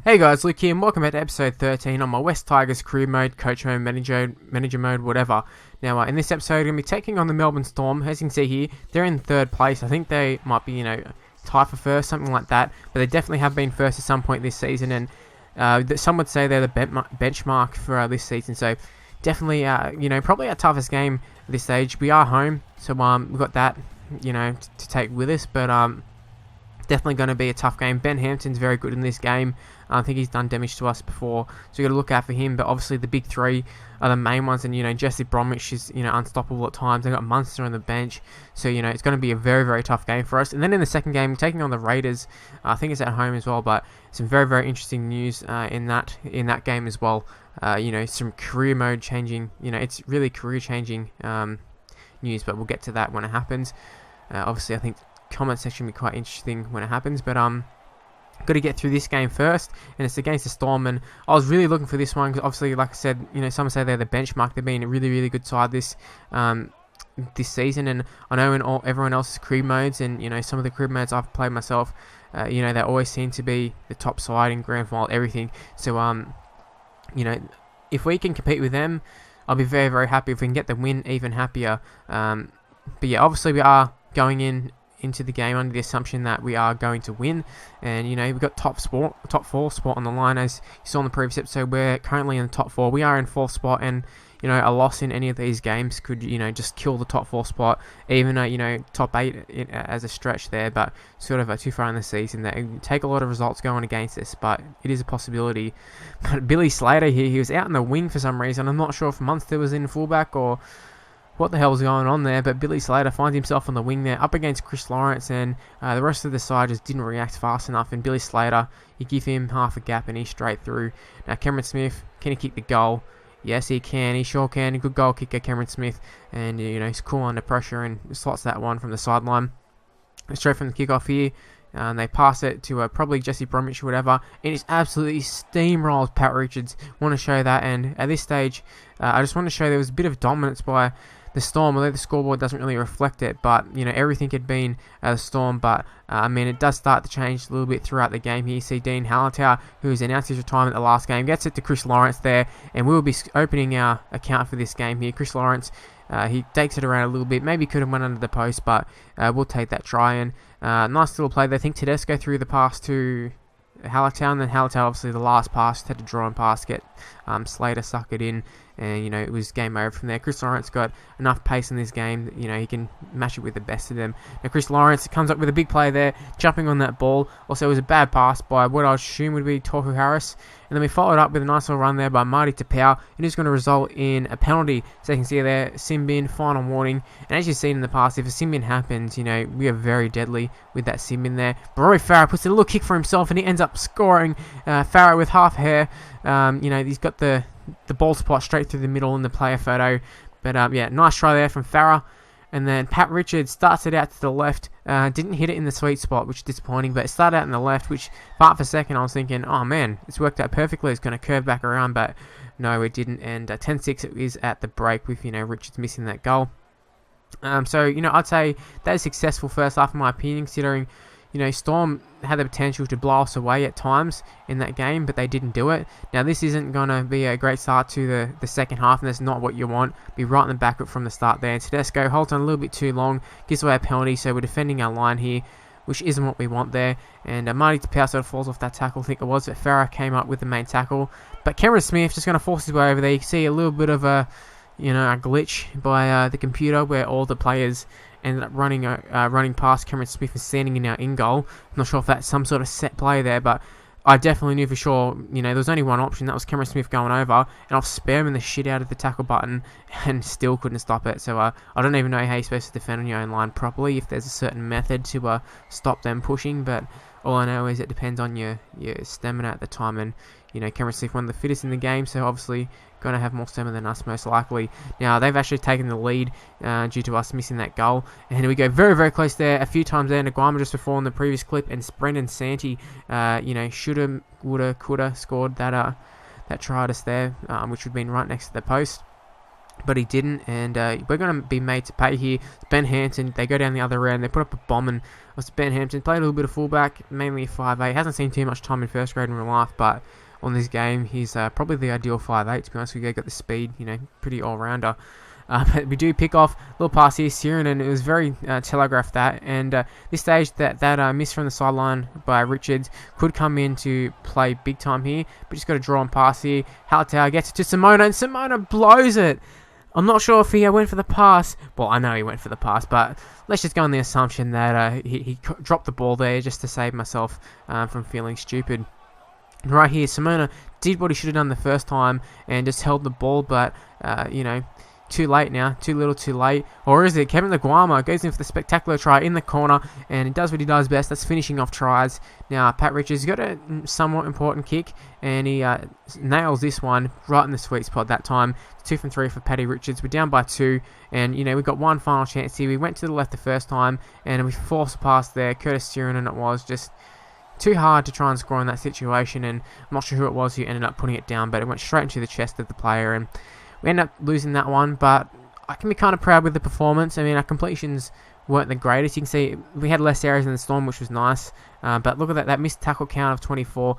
Hey guys, Luke here, and welcome back to episode 13 on my West Tigers career mode, coach mode, manager mode, whatever. Now, in this episode, I'm going to be taking on the Melbourne Storm. As you can see here, they're in third place. I think they might be, tied for first, something like that. But they definitely have been first at some point this season, and some would say they're the benchmark for this season. So, definitely, probably our toughest game at this stage. We are home, so we've got that, to take with us. But definitely going to be a tough game. Ben Hampton's very good in this game. I think he's done damage to us before, so you've got to look out for him. But obviously the big three are the main ones, and Jesse Bromwich is unstoppable at times. They've got Munster on the bench, so it's going to be a very, very tough game for us. And then in the second game, taking on the Raiders, I think it's at home as well. But some very, very interesting news in that game as well. Some career mode changing. It's really career changing news, but we'll get to that when it happens. Obviously, I think comment section will be quite interesting when it happens, but got to get through this game first, and it's against the Storm. And I was really looking for this one because obviously, like I said, some say they're the benchmark. They've been a really, really good side this season, and I know in everyone else's career modes, and some of the career modes I've played myself, they always seem to be the top side in grand final, everything. So if we can compete with them, I'll be very, very happy. If we can get the win, even happier. But yeah, obviously we are going into the game under the assumption that we are going to win, and we've got top four spot on the line. As you saw in the previous episode, we're currently in the top four. We are in fourth spot, and a loss in any of these games could just kill the top four spot, even top eight as a stretch there, but sort of too far in the season that it would take a lot of results going against us, but it is a possibility. But Billy Slater here, he was out in the wing for some reason. I'm not sure if Munster was in fullback or what the hell's going on there, but Billy Slater finds himself on the wing there up against Chris Lawrence, and the rest of the side just didn't react fast enough. And Billy Slater, you give him half a gap and he's straight through. Now Cameron Smith, can he kick the goal? Yes, he can. He sure can. A good goal kicker, Cameron Smith, and he's cool under pressure and slots that one from the sideline. Straight from the kickoff here. And they pass it to probably Jesse Bromwich or whatever, and it's absolutely steamrolls Pat Richards. Want to show that, and at this stage, I just want to show there was a bit of dominance by the Storm, although the scoreboard doesn't really reflect it, but everything had been the Storm. But it does start to change a little bit throughout the game here. You see Dean Hallertau, who's announced his retirement the last game, gets it to Chris Lawrence there, and we'll be opening our account for this game here. Chris Lawrence, he takes it around a little bit, maybe could have went under the post, but we'll take that try. And nice little play there. I think Tedesco threw the pass to Hallertau, and then Hallertau, obviously the last pass, had to draw and pass, get Slater suck it in, and it was game over from there. Chris Lawrence got enough pace in this game that he can match it with the best of them. Now Chris Lawrence comes up with a big play there, jumping on that ball. Also, it was a bad pass by what I assume would be Tohu Harris, and then we followed up with a nice little run there by Marty Tapau, and it's going to result in a penalty. So you can see there, sin bin, final warning. And as you've seen in the past, if a sin bin happens, we are very deadly with that sin bin there. But Rory Farah puts a little kick for himself, and he ends up scoring. Farah with half hair, he's got the ball spot straight through the middle in the player photo. But yeah, nice try there from Farah. And then Pat Richards starts it out to the left. Didn't hit it in the sweet spot, which is disappointing. But it started out in the left, which part for a second I was thinking, oh man, it's worked out perfectly. It's going to curve back around, but no, it didn't. And 10-6 it is at the break with Richards missing that goal. So I'd say that is successful first half in my opinion, considering Storm had the potential to blow us away at times in that game, but they didn't do it. Now, this isn't going to be a great start to the second half, and that's not what you want. Be right in the back from the start there. And Tedesco holds on a little bit too long, gives away a penalty, so we're defending our line here, which isn't what we want there. And Marty Tapau sort of falls off that tackle, I think it was, but Farah came up with the main tackle. But Cameron Smith just going to force his way over there. You can see a little bit of a glitch by the computer where all the players ended up running past Cameron Smith and standing in our in-goal. I'm not sure if that's some sort of set play there, but I definitely knew for sure, there was only one option, that was Cameron Smith going over, and I've spamming the shit out of the tackle button and still couldn't stop it. So I don't even know how you're supposed to defend on your own line properly, if there's a certain method to stop them pushing, but all I know is it depends on your stamina at the time. And Cameron Smith, one of the fittest in the game, so obviously going to have more stamina than us most likely. Now, they've actually taken the lead due to us missing that goal. And here we go, very, very close there. A few times there, Naguama just before in the previous clip, and Brendan Santee, shoulda, woulda, coulda scored that try at us there, which would have been right next to the post. but he didn't, and we're going to be made to pay here. It's Ben Hampton, they go down the other end, they put up a bomb, and it's Ben Hampton, played a little bit of fullback, mainly 5'8", hasn't seen too much time in first grade in real life, but on this game, he's probably the ideal 5'8", to be honest with you. Got the speed, pretty all-rounder. But we do pick off a little pass here, Siren, and it was very telegraphed that. And this stage, that miss from the sideline by Richards could come in to play big time here. But just got to draw and pass here. Halatau gets it to Simona, and Simona blows it. I'm not sure if he went for the pass. Well, I know he went for the pass, but let's just go on the assumption that he dropped the ball there just to save myself from feeling stupid. Right here, Simona did what he should have done the first time and just held the ball, but, too late now, too little too late. Or is it? Kevin Laguama goes in for the spectacular try in the corner, and he does what he does best, that's finishing off tries. Now, Pat Richards got a somewhat important kick, and he nails this one right in the sweet spot that time. 2 from 3 for Paddy Richards. We're down by 2, and, we got one final chance here. We went to the left the first time, and we forced a pass there. Curtis Siren, and it was just too hard to try and score in that situation, and I'm not sure who it was who ended up putting it down, but it went straight into the chest of the player, and we ended up losing that one, but I can be kind of proud with the performance. I mean, our completions weren't the greatest. You can see we had less errors in the Storm, which was nice, but look at that missed tackle count of 24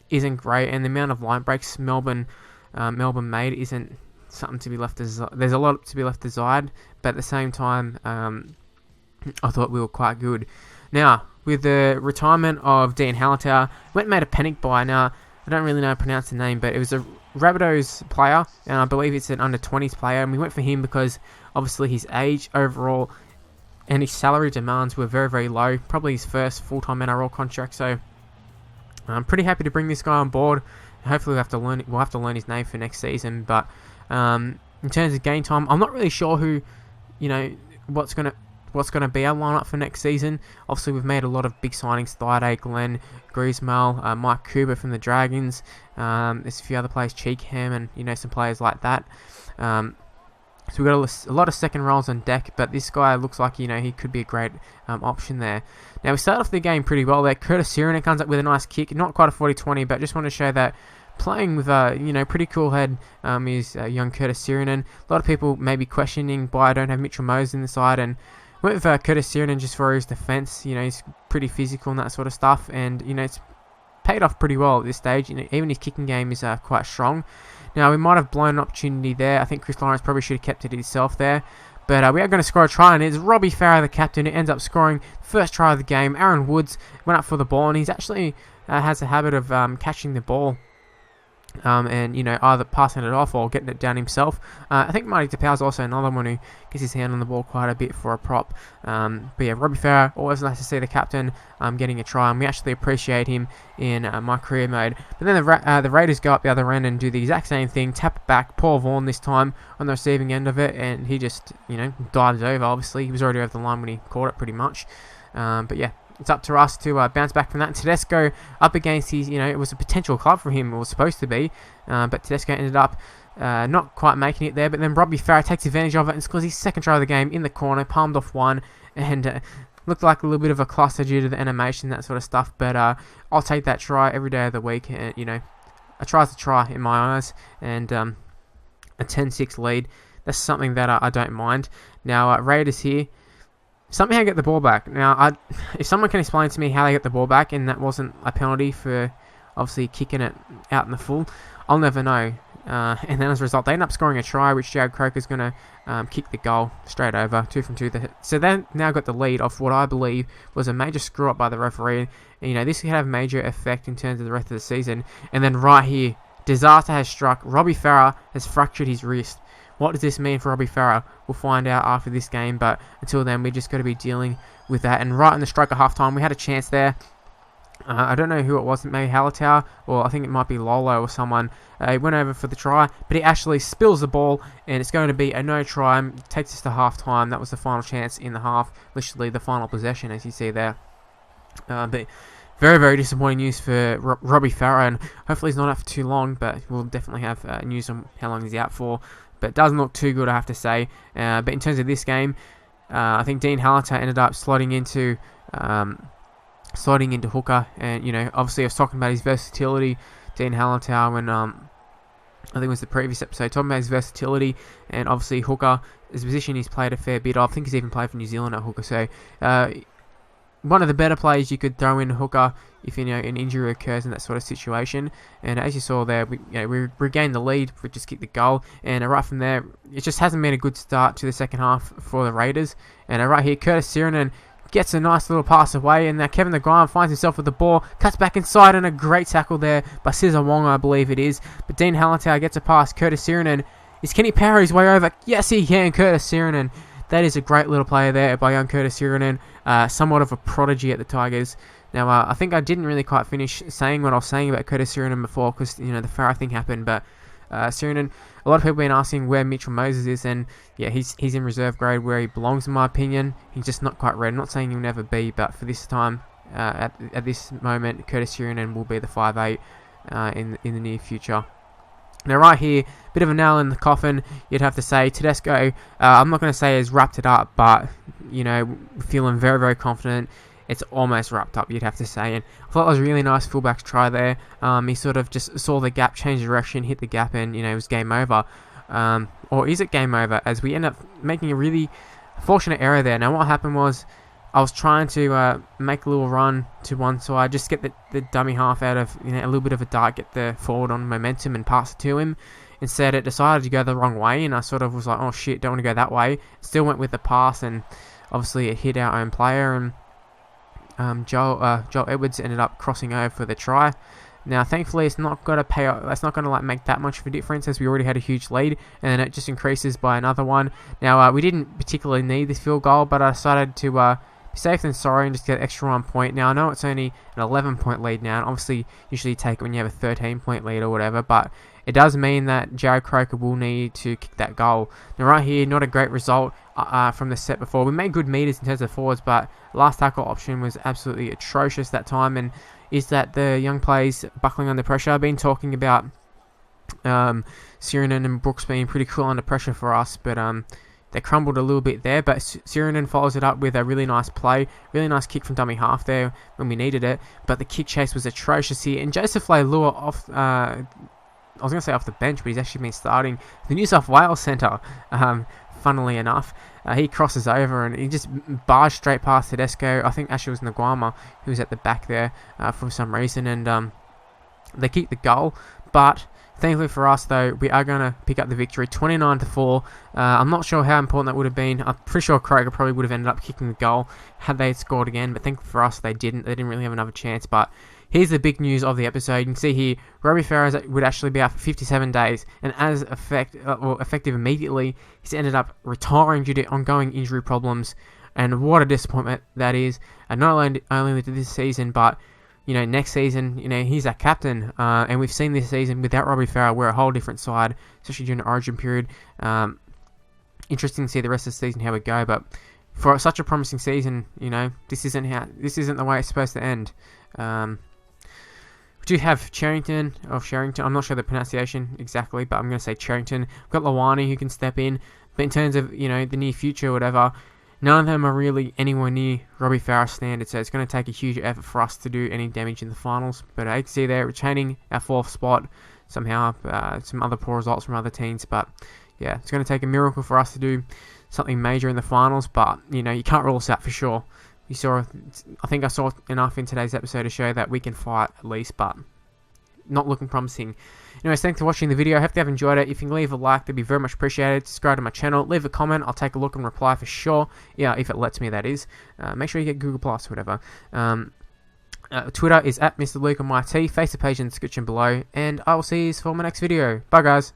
isn't great, and the amount of line breaks Melbourne made isn't something to be left there's a lot to be left desired, but at the same time, I thought we were quite good. Now, with the retirement of Dean Halatau, went and made a panic buy. Now, I don't really know how to pronounce the name, but it was a Rabbitohs player, and I believe it's an under-20s player, and we went for him because obviously his age overall and his salary demands were very, very low. Probably his first full-time NRL contract, so I'm pretty happy to bring this guy on board. Hopefully we'll have to learn his name for next season, but in terms of game time, I'm not really sure who, what's going to be our lineup for next season. Obviously, we've made a lot of big signings: Thaiday, Glenn, Griezmann, Mike Cooper from the Dragons. There's a few other players, Cheekham, and some players like that. So we've got a lot of second roles on deck, but this guy looks like he could be a great option there. Now we start off the game pretty well there. Curtis Siren comes up with a nice kick, not quite a 40-20, but just want to show that playing with a pretty cool head is young Curtis Siren. A lot of people may be questioning why I don't have Mitchell Moses in the side, and went with Curtis Siren just for his defence. He's pretty physical and that sort of stuff, and it's paid off pretty well at this stage. Even his kicking game is quite strong. Now we might have blown an opportunity there. I think Chris Lawrence probably should have kept it himself there. But we are going to score a try, and it's Robbie Farah, the captain, who ends up scoring first try of the game. Aaron Woods went up for the ball, and he's actually has a habit of catching the ball. And either passing it off or getting it down himself. I think Marty Tapau's also another one who gets his hand on the ball quite a bit for a prop. But yeah, Robbie Farah, always nice to see the captain getting a try, and we actually appreciate him in my career mode. But then the Raiders go up the other end and do the exact same thing, tap it back. Paul Vaughan this time on the receiving end of it, and he just dives over. Obviously, he was already over the line when he caught it, pretty much. But yeah, it's up to us to bounce back from that. And Tedesco up against his, it was a potential club for him. It was supposed to be. But Tedesco ended up not quite making it there. But then Robbie Farah takes advantage of it and scores his second try of the game in the corner. Palmed off one. And looked like a little bit of a cluster due to the animation, that sort of stuff. But I'll take that try every day of the week. A try's a try in my eyes. And a 10-6 lead. That's something that I don't mind. Now, Raiders here. Somehow get the ball back. Now, if someone can explain to me how they get the ball back and that wasn't a penalty for obviously kicking it out in the full, I'll never know. And then as a result, they end up scoring a try, which Jared Croker's going to kick the goal straight over, 2 from 2. So they now got the lead off what I believe was a major screw-up by the referee. And, this could have major effect in terms of the rest of the season. And then right here, disaster has struck. Robbie Farah has fractured his wrist. What does this mean for Robbie Farah? We'll find out after this game, but until then, we just got to be dealing with that. And right in the stroke of halftime, we had a chance there. I don't know who it was, maybe Halatau, or I think it might be Lolo or someone. He went over for the try, but he actually spills the ball, and it's going to be a no try. It takes us to halftime. That was the final chance in the half, literally the final possession, as you see there. But very, very disappointing news for Robbie Farah, and hopefully he's not out for too long, but we'll definitely have news on how long he's out for. But it doesn't look too good, I have to say. But in terms of this game, I think Dean Halatau ended up slotting into hooker. And, obviously I was talking about his versatility, Dean Halatau, and I think it was the previous episode, talking about his versatility, and obviously hooker, his position he's played a fair bit of. I think he's even played for New Zealand at hooker, so one of the better players you could throw in hooker if an injury occurs in that sort of situation. And as you saw there, we regained the lead, we just kicked the goal, and right from there, it just hasn't been a good start to the second half for the Raiders. And right here, Curtis Sirenen gets a nice little pass away, and now Kevin the Grime finds himself with the ball, cuts back inside, and a great tackle there by Cesar Wong, I believe it is. But Dean Hallertau gets a pass. Curtis Sirenen, can he power his way over? Yes, he can. Curtis Sirenen. That is a great little player there by young Curtis Sirenen, somewhat of a prodigy at the Tigers. Now, I think I didn't really quite finish saying what I was saying about Curtis Sirenen before, because the Farah thing happened, but Sirenen, a lot of people have been asking where Mitchell Moses is, and yeah, he's in reserve grade where he belongs in my opinion. He's just not quite ready. I'm not saying he'll never be, but for this time, at this moment, Curtis Sirenen will be the 5'8" in the near future. Now right here, bit of a nail in the coffin, you'd have to say. Tedesco, I'm not going to say has wrapped it up, but feeling very, very confident. It's almost wrapped up, you'd have to say. And I thought it was a really nice fullback's try there. He sort of just saw the gap, changed direction, hit the gap, and it was game over. Or is it game over? As we end up making a really fortunate error there. Now what happened was, I was trying to make a little run to one side, just get the dummy half out of a little bit of a dart, get the forward on momentum and pass it to him. Instead, it decided to go the wrong way, and I sort of was like, oh shit, don't want to go that way. Still went with the pass, and obviously it hit our own player, and Joel Edwards ended up crossing over for the try. Now, thankfully, it's not going to pay. It's not going to make that much of a difference, as we already had a huge lead, and then it just increases by another one. Now, we didn't particularly need this field goal, but I decided to be safe than sorry and just get an extra 1 point. Now, I know it's only an 11-point lead now, and obviously, usually you take it when you have a 13-point lead or whatever, but it does mean that Jared Croker will need to kick that goal. Now, right here, not a great result from the set before. We made good meters in terms of forwards, but last tackle option was absolutely atrocious that time, and is that the young players buckling under pressure. I've been talking about Sirenen and Brooks being pretty cool under pressure for us, but they crumbled a little bit there. But Sirenen follows it up with a really nice play, really nice kick from dummy half there when we needed it, but the kick chase was atrocious here, and Joseph Leilua off, I was going to say off the bench, but he's actually been starting the New South Wales centre, funnily enough. He crosses over and he just barged straight past Tedesco. I think actually it was Nguama who was at the back there for some reason, and they kicked the goal. But thankfully for us, though, we are going to pick up the victory, 29-4. I'm not sure how important that would have been. I'm pretty sure Kroger probably would have ended up kicking the goal had they scored again, but thankfully for us, they didn't. They didn't really have another chance, but here's the big news of the episode. You can see here, Robbie Farah would actually be out for 57 days, and as effective immediately, he's ended up retiring due to ongoing injury problems, and what a disappointment that is. And not only to this season, but next season, he's our captain, and we've seen this season without Robbie Farah, we're a whole different side, especially during the Origin period. Interesting to see the rest of the season how we go, but for such a promising season, this isn't the way it's supposed to end. We do have Sherrington. I'm not sure the pronunciation exactly, but I'm going to say Sherrington. We've got Lawani who can step in, but in terms of the near future or whatever, none of them are really anywhere near Robbie Farah's standard, so it's going to take a huge effort for us to do any damage in the finals. But I can see there retaining our 4th spot somehow, some other poor results from other teams, but yeah, it's going to take a miracle for us to do something major in the finals, but you can't rule us out for sure. I think I saw enough in today's episode to show that we can fight at least, but not looking promising. Anyways, thanks for watching the video. I hope you have enjoyed it. If you can leave a like, that'd be very much appreciated. Subscribe to my channel. Leave a comment. I'll take a look and reply for sure. Yeah, if it lets me, that is. Make sure you get Google Plus or whatever. Twitter is @MrLukeMyT. Face the page in the description below. And I will see you for my next video. Bye, guys.